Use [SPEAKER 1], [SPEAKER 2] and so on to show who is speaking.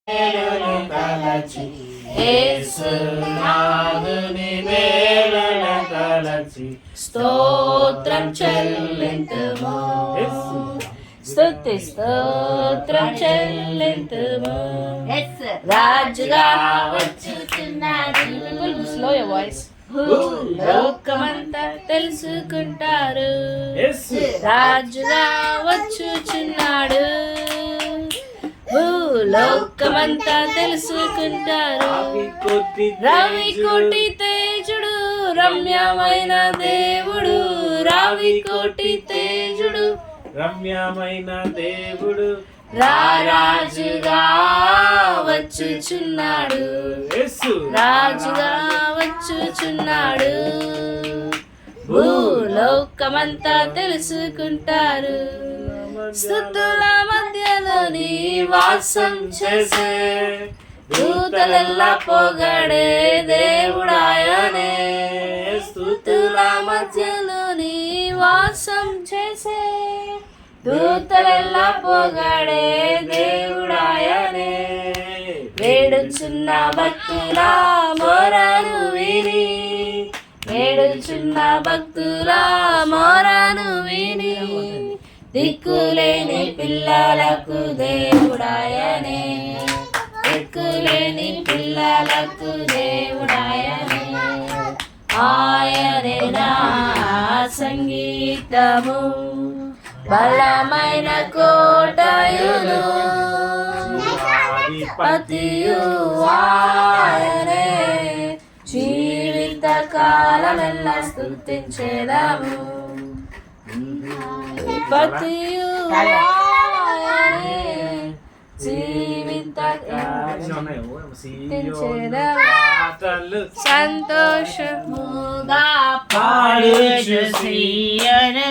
[SPEAKER 1] మేలును తలచి యేసునాథుని మేలును తలచి స్తోత్రం చెల్లింతుము స్తుతి స్తోత్రం చెల్లింతుము రాజుగా వచ్చుచున్నాడు స్లో యువర్ వాయిస్ లోకమంతా తెలుసుకుంటారు రాజుగా వచ్చుచున్నాడు లోకమంతా తెలుసుకుంటారు రవి కోటి తేజుడు రమ్యమైన దేవుడు రవి కోటి తేజుడు రమ్యమైన దేవుడు రాజుగా వచ్చుచున్నాడు రాజుగా వచ్చుచున్నాడు భూలోకమంతా తెలుసుకుంటారు స్తుతుల మధ్యలో నీ వాసం చేసే దూతలెల్లా పొగడే దేవుడాయనే స్తుతుల మధ్యలో నీ వాసం చేసే దూతలెల్లా పొగడే దేవుడాయనే వేడుచున్న భక్తుల మొరను విని వేడుచున్న భక్తుల మొరను విని దిక్కులేని పిల్లలకు దేవుడాయనే దిక్కులేని పిల్లలకు దేవుడాయనే ఆయనే నా సంగీతము బలమైన కోటయును పతియు ఆయనే జీవిత కాలమెల్లా స్తుతించేదాము పతియు ఆయనే జీవిత సంతోషముగా పాడుచు సియోను